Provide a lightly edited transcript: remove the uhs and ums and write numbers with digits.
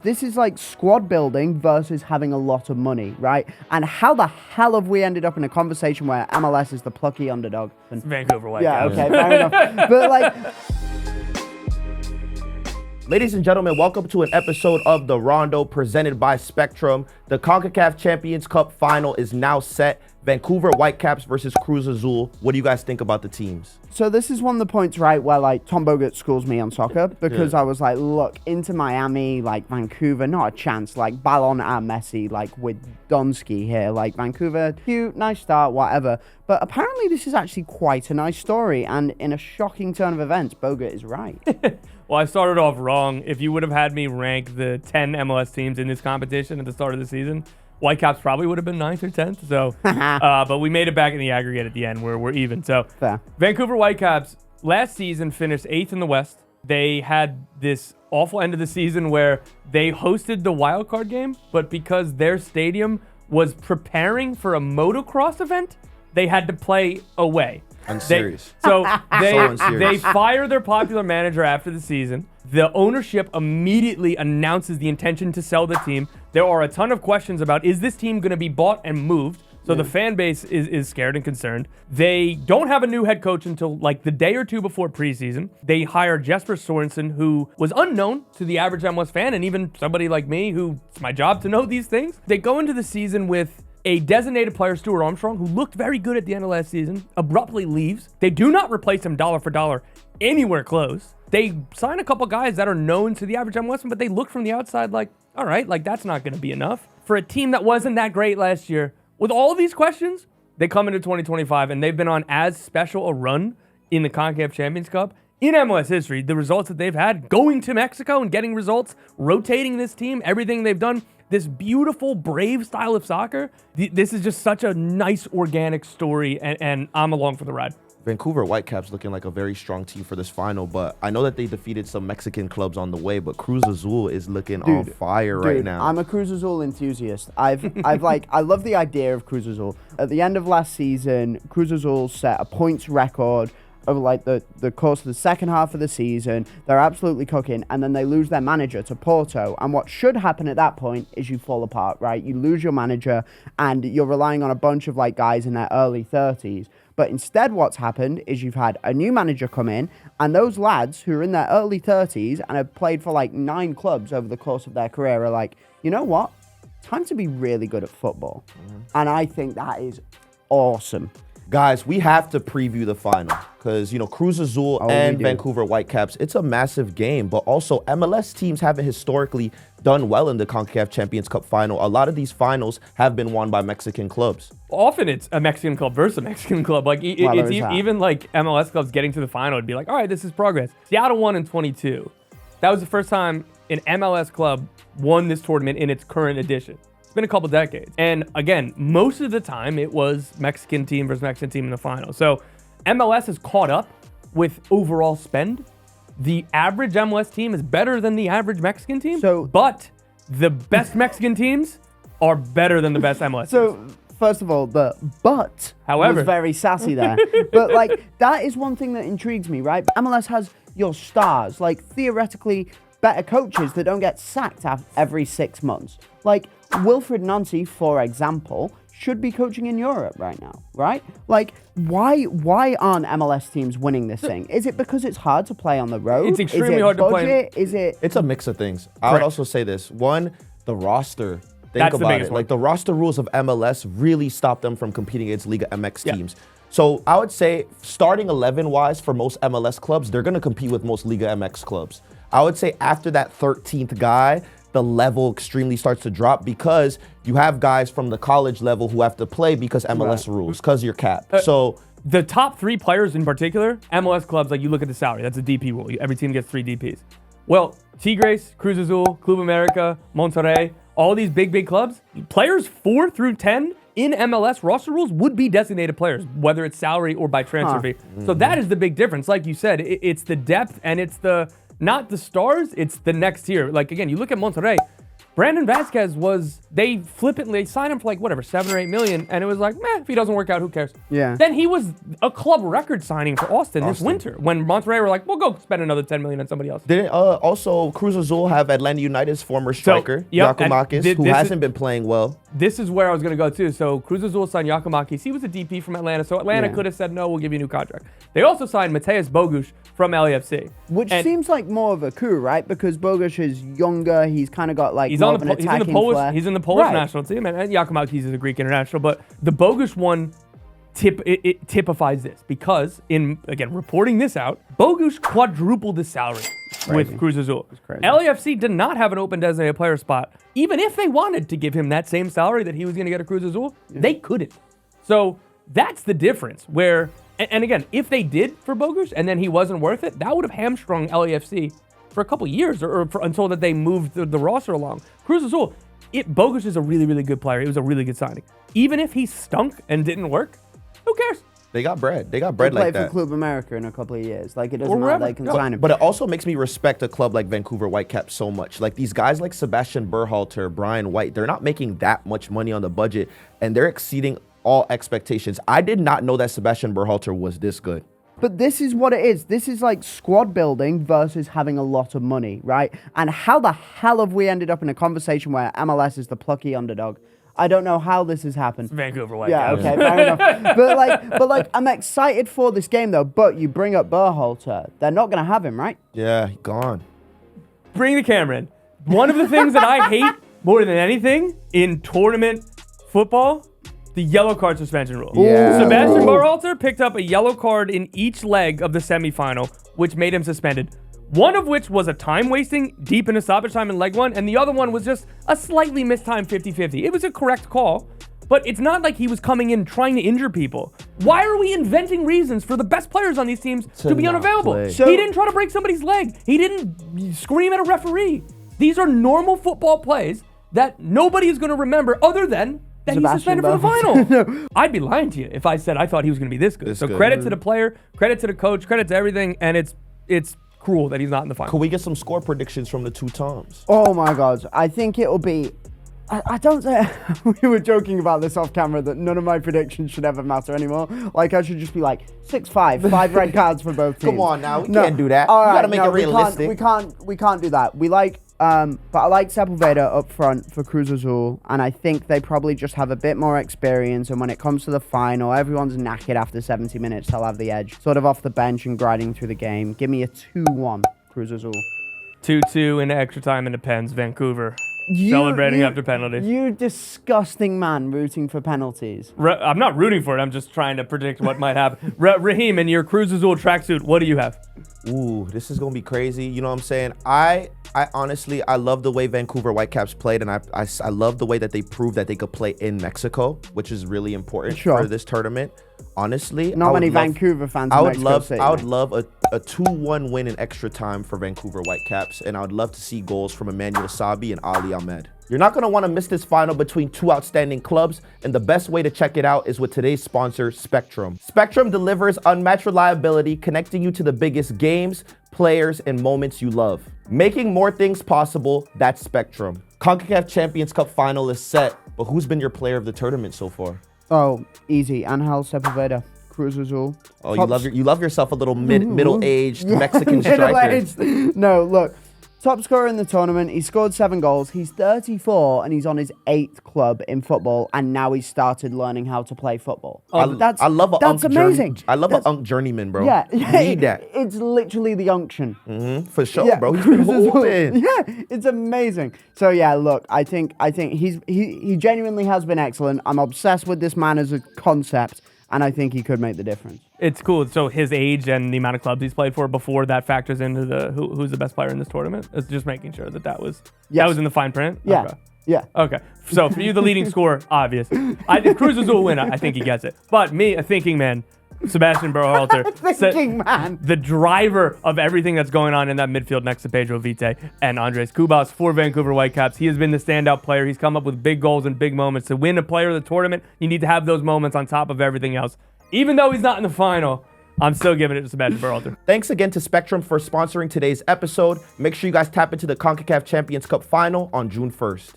This is like squad building versus having a lot of money, right? And how the hell have we ended up in a conversation where MLS is the plucky underdog? And Vancouver Whitecaps. Yeah, okay, fair enough. But like, ladies and gentlemen, welcome to an episode of The Rondo presented by Spectrum. The CONCACAF Champions Cup final is now set. Vancouver Whitecaps versus Cruz Azul. What do you guys think about the teams? so this is one of the points, right, where like Tom Bogert schools me on soccer because I was like, look, into Miami, like Vancouver, not a chance. Like Ballon at Messi, like with Donski here. Like Vancouver, cute, nice start, whatever. But apparently this is actually quite a nice story. And in a shocking turn of events, Bogert is right. Well, I started off wrong. If you would have had me rank the 10 MLS teams in this competition at the start of the season, Whitecaps probably would have been 9th or 10th. So, but we made it back in the aggregate at the end where we're even. So, Fair. Vancouver Whitecaps last season finished 8th in the West. They had this awful end of the season where they hosted the wild card game, but because their stadium was preparing for a motocross event, they had to play away. I'm serious. They fire their popular manager after the season. The ownership immediately announces the intention to sell the team. There are a ton of questions about, is this team going to be bought and moved? So the fan base is scared and concerned. They don't have a new head coach until like the day or two before preseason. They hire Jesper Sorensen, who was unknown to the average MLS fan and even somebody like me who it's my job to know these things. They go into the season with a designated player, Stuart Armstrong, who looked very good at the end of last season, abruptly leaves. They do not replace him dollar for dollar anywhere close. They sign a couple guys that are known to the average MLS fan, but they look from the outside like, all right, like that's not going to be enough. For a team that wasn't that great last year, with all of these questions, they come into 2025 and they've been on as special a run in the CONCACAF Champions Cup in MLS history. The results that they've had, going to Mexico and getting results, rotating this team, everything they've done, this beautiful, brave style of soccer. This is just such a nice, organic story, and I'm along for the ride. Vancouver Whitecaps looking like a very strong team for this final, but I know that they defeated some Mexican clubs on the way, but Cruz Azul is looking on fire right now. I'm a Cruz Azul enthusiast. I love the idea of Cruz Azul. At the end of last season, Cruz Azul set a points record over like the course of the second half of the season. They're absolutely cooking, and then they lose their manager to Porto. And what should happen at that point is you fall apart, right? You lose your manager, and you're relying on a bunch of like guys in their early 30s. But instead what's happened is you've had a new manager come in, and those lads who are in their early 30s and have played for like 9 clubs over the course of their career are like, you know what? Time to be really good at football. And I think that is awesome. Guys, we have to preview the final because, Cruz Azul and Vancouver Whitecaps, it's a massive game, but also MLS teams haven't historically done well in the CONCACAF Champions Cup final. A lot of these finals have been won by Mexican clubs. Often it's a Mexican club versus a Mexican club. Like even like MLS clubs getting to the final would be like, all right, this is progress. Seattle won in 22. That was the first time an MLS club won this tournament in its current edition. It's been a couple decades. And again, most of the time it was Mexican team versus Mexican team in the final. So MLS has caught up with overall spend. The average MLS team is better than the average Mexican team, but the best Mexican teams are better than the best MLS teams. First of all, the but was very sassy there. But like that is one thing that intrigues me, right? MLS has your stars, like theoretically better coaches that don't get sacked every 6 months. Like Wilfred Nancy, for example, should be coaching in Europe right now, right? Like, why aren't MLS teams winning this thing? Is it because it's hard to play on the road? It's extremely hard to play. It's a mix of things. I would also say this. One, the roster. Think about it. Like the roster rules of MLS really stop them from competing against Liga MX teams. So I would say starting 11-wise for most MLS clubs, they're going to compete with most Liga MX clubs. I would say after that 13th guy, the level extremely starts to drop because you have guys from the college level who have to play because MLS rules, because you're capped. So the top 3 players in particular, MLS clubs, like you look at the salary, that's a DP rule. Every team gets 3 DPs. Well, Tigres, Cruz Azul, Club America, Monterrey, all these big clubs, players 4 through 10 in MLS roster rules would be designated players, whether it's salary or by transfer fee. So that is the big difference. Like you said, it's the depth and it's not the stars, it's the next tier. Like, again, you look at Monterrey, Brandon Vasquez was they flippantly signed him for like whatever, 7 or 8 million, and it was like, meh, if he doesn't work out, who cares? Yeah. Then he was a club record signing for Austin this winter when Monterrey were like, we'll go spend another 10 million on somebody else. Didn't also Cruz Azul have Atlanta United's former striker, Giacomakis, who hasn't been playing well? This is where I was going to go too. So Cruz Azul signed Giacomakis. He was a DP from Atlanta, so Atlanta could have said, no, we'll give you a new contract. They also signed Mateus Bogusz from LAFC. Which seems like more of a coup, right? Because Bogusz is younger. He's kind of got like more of an attacking flair. He's in the Polish national team, and Giacomakis is a Greek international. But the Bogusz one typifies this because again, reporting this out, Bogusz quadrupled his salary with Cruz Azul. LAFC did not have an open designated player spot. Even if they wanted to give him that same salary that he was going to get at Cruz Azul, they couldn't. So that's the difference where, and again, if they did for Bogusz and then he wasn't worth it, that would have hamstrung LAFC for a couple years or until that they moved the roster along. Cruz Azul, Bogusz is a really, really good player. It was a really good signing. Even if he stunk and didn't work, who cares? They got bread. They got bread like that. Play for Club America in a couple of years. Like, it doesn't matter. They can sign him. But it also makes me respect a club like Vancouver Whitecaps so much. Like, these guys like Sebastian Berhalter, Brian White, they're not making that much money on the budget, and they're exceeding all expectations. I did not know that Sebastian Berhalter was this good. But this is what it is. This is like squad building versus having a lot of money, right? And how the hell have we ended up in a conversation where MLS is the plucky underdog? I don't know how this has happened. It's Vancouver Whitecaps. Yeah, okay, fair enough. But like, I'm excited for this game though. But you bring up Berhalter, they're not gonna have him, right? Yeah, gone. Bring the camera in. One of the things that I hate more than anything in tournament football, the yellow card suspension rule. Yeah. Sebastian Berhalter picked up a yellow card in each leg of the semifinal, which made him suspended. One of which was a time wasting deep into stoppage time in leg one, and the other one was just a slightly mistimed 50-50. It was a correct call, but it's not like he was coming in trying to injure people. Why are we inventing reasons for the best players on these teams to be unavailable? So, he didn't try to break somebody's leg. He didn't scream at a referee. These are normal football plays that nobody is going to remember other than that he's suspended for the final. No. I'd be lying to you if I said I thought he was going to be this good. Credit to the player, credit to the coach, credit to everything, and it's cruel that he's not in the final. Could we get some score predictions from the two Toms? Oh my God. I think it'll be... I don't say... We were joking about this off camera that none of my predictions should ever matter anymore. Like, I should just be like 6-5, 5 red cards for both teams. Come on now, we can't do that. All right, we gotta make it realistic. We can't do that. We like... but I like Sepulveda up front for Cruz Azul, and I think they probably just have a bit more experience, and when it comes to the final, everyone's knackered after 70 minutes. They'll have the edge. Sort of off the bench and grinding through the game. Give me a 2-1, Cruz Azul. 2-2 in extra time in the pens, Vancouver. Celebrating after penalties. You disgusting man rooting for penalties. I'm not rooting for it. I'm just trying to predict what might happen. Raheem, in your Cruz Azul tracksuit, what do you have? Ooh, this is going to be crazy. You know what I'm saying? I honestly, I love the way Vancouver Whitecaps played, and I love the way that they proved that they could play in Mexico, which is really important for this tournament. Honestly, not many Vancouver fans. I would love a 2-1 win in extra time for Vancouver Whitecaps, and I would love to see goals from Emmanuel Sabi and Ali Ahmed. You're not going to want to miss this final between two outstanding clubs, and the best way to check it out is with today's sponsor, Spectrum. Spectrum delivers unmatched reliability, connecting you to the biggest games, players, and moments you love. Making more things possible, that's Spectrum. CONCACAF Champions Cup final is set, but who's been your player of the tournament so far? Oh, easy. Angel Sepulveda, Cruz Azul. Oh, you love yourself a little middle-aged Mexican striker. No, look. Top scorer in the tournament. He scored 7 goals. He's 34 and he's on his 8th club in football, and now he's started learning how to play football. That's amazing. I love an journeyman, bro. Yeah, you need that. It's literally the unction. For sure, bro. He's been hooping. Yeah, it's amazing. So yeah, look, I think he genuinely has been excellent. I'm obsessed with this man as a concept, and I think he could make the difference. It's cool. So his age and the amount of clubs he's played for before that factors into the who's the best player in this tournament. It's just making sure that was in the fine print. Yeah. Okay. Yeah. Okay. So for you, the leading scorer, obvious. Cruz Azul will win. I think he gets it. But me, a thinking man, Sebastian Berhalter, the driver of everything that's going on in that midfield next to Pedro Vite and Andres Cubas for Vancouver Whitecaps. He has been the standout player. He's come up with big goals and big moments. To win a player of the tournament, you need to have those moments on top of everything else. Even though he's not in the final, I'm still giving it to Sebastian Berhalter. Thanks again to Spectrum for sponsoring today's episode. Make sure you guys tap into the CONCACAF Champions Cup final on June 1st.